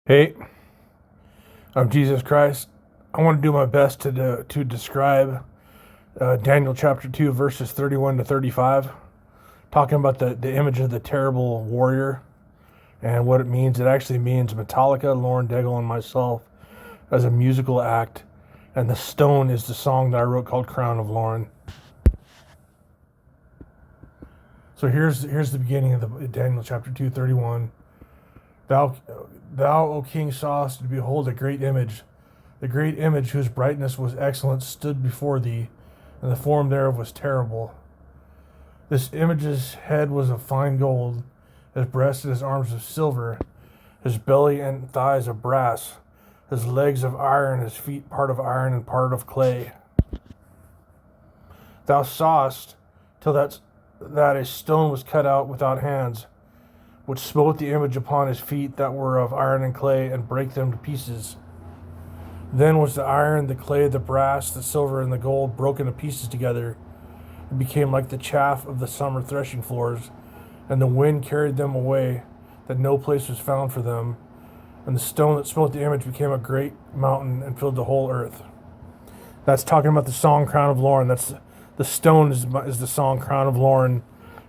Hey, I'm Jesus Christ. I want to do my best to describe Daniel chapter 2, verses 31 to 35, talking about the image of the terrible warrior and what it means. It actually means Metallica, Lauren Daigle, and myself as a musical act, and the stone is the song that I wrote called Crown of Lauren. So here's the beginning of the Daniel chapter 2, 31. Thou, O King, sawest, and behold, a great image. The great image, whose brightness was excellent, stood before thee, and the form thereof was terrible. This image's head was of fine gold, his breast and his arms of silver, his belly and thighs of brass, his legs of iron, his feet part of iron and part of clay. Thou sawest till that a stone was cut out without hands, which smote the image upon his feet that were of iron and clay, and brake them to pieces. Then was the iron, the clay, the brass, the silver, and the gold broken to pieces together, and became like the chaff of the summer threshing floors, and the wind carried them away, that no place was found for them. And the stone that smote the image became a great mountain and filled the whole earth. That's talking about the song Crown of Lauren. That's the stone is the song Crown of Lauren.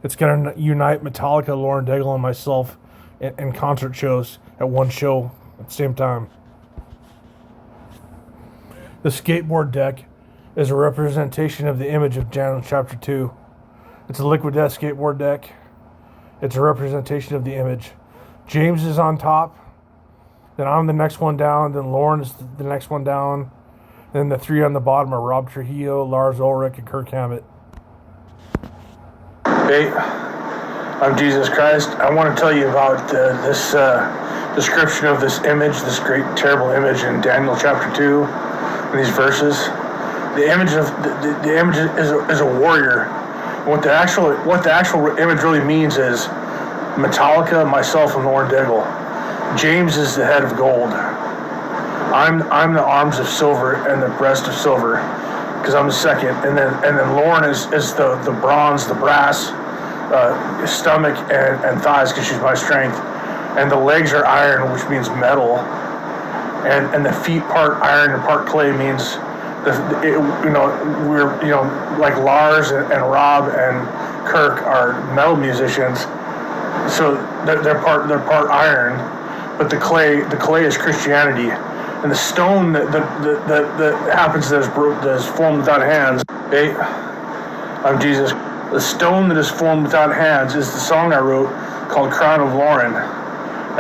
It's going to unite Metallica, Lauren Daigle, and myself in concert shows at one show at the same time. The skateboard deck is a representation of the image of Daniel chapter 2. It's a liquid death skateboard deck. It's a representation of the image. James is on top. Then I'm the next one down. Then Lauren is the next one down. Then the three on the bottom are Rob Trujillo, Lars Ulrich, and Kirk Hammett. Hey, I'm Jesus Christ. I want to tell you about this description of this image, this great, terrible image in Daniel chapter 2, in these verses. The image of the image is a warrior. What the actual image really means is Metallica, myself, and Lauren Daigle. James is the head of gold. I'm the arms of silver and the breast of silver, because I'm the second, and then Lauren is the bronze, the brass, stomach and thighs, because she's my strength, and the legs are iron, which means metal, and the feet part iron and part clay means we're like Lars and Rob and Kirk are metal musicians, so they're part iron, but the clay is Christianity. And the stone that happens that is formed without hands. Hey, I'm Jesus. The stone that is formed without hands is the song I wrote called Crown of Lauren.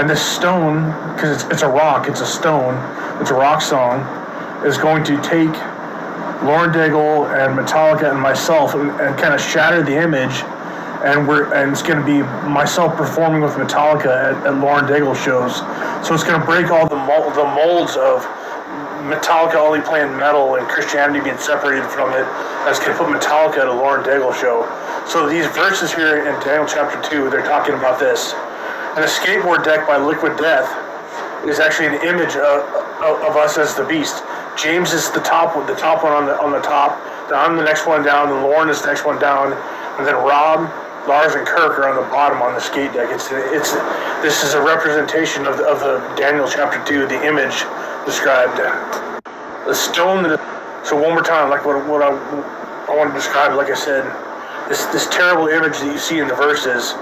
And this stone, because it's a rock, it's a stone, it's a rock song, is going to take Lauren Daigle and Metallica and myself and kind of shatter the image. And it's going to be myself performing with Metallica at Lauren Daigle shows. So it's going to break all the molds of Metallica only playing metal and Christianity being separated from it. That's going to put Metallica at a Lauren Daigle show. So these verses here in Daniel chapter 2, they're talking about this. And the skateboard deck by Liquid Death is actually an image of us as the beast. James is the top one on the top. Then I'm the next one down. Then Lauren is the next one down. And then Rob, Lars, and Kirk are on the bottom on the skate deck. This is a representation of the Daniel chapter 2, the image described. The stone so one more time, like what I want to describe, like I said, this terrible image that you see in the verses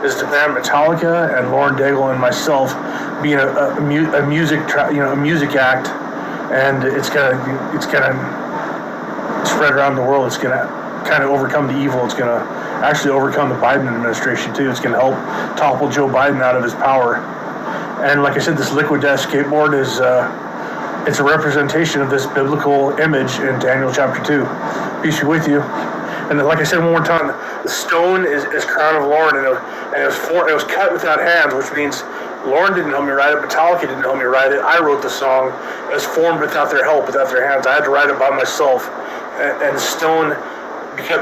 is the band Metallica and Lauren Daigle and myself being a music act, and it's gonna spread around the world. It's gonna kind of overcome the evil. It's gonna actually overcome the Biden administration too. It's going to help topple Joe Biden out of his power. And like I said, this liquid death skateboard is it's a representation of this biblical image in Daniel chapter 2. Peace be with you. And then, like I said one more time, the stone is Crown of Lauren, and it was cut without hands, which means Lauren didn't help me write it, Metallica didn't help me write it. I wrote the song. It was formed without their help, without their hands. I had to write it by myself. And the stone,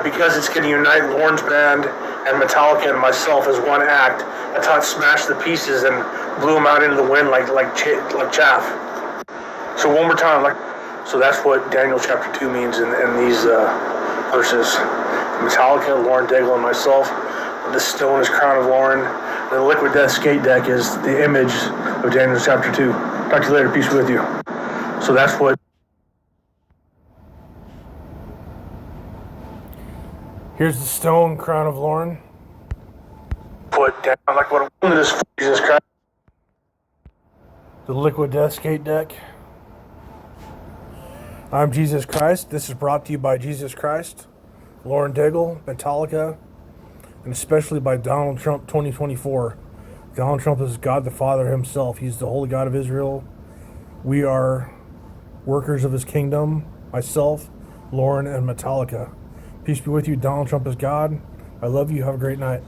because it's going to unite Lauren's band and Metallica and myself as one act, that's how it smashed the pieces and blew them out into the wind like chaff. So one more time, so that's what Daniel chapter 2 means in these verses. Metallica, Lauren Daigle, and myself. The stone is Crown of Lauren. The liquid death skate deck is the image of Daniel chapter 2. Talk to you later. Peace be with you. So that's what. Here's the stone crown of Lauren. Put down like what a woman is for Jesus Christ. The liquid death skate deck. I'm Jesus Christ. This is brought to you by Jesus Christ, Lauren Daigle, Metallica, and especially by Donald Trump 2024. Donald Trump is God the Father himself. He's the holy God of Israel. We are workers of his kingdom. Myself, Lauren, and Metallica. Peace be with you. Donald Trump is God. I love you. Have a great night.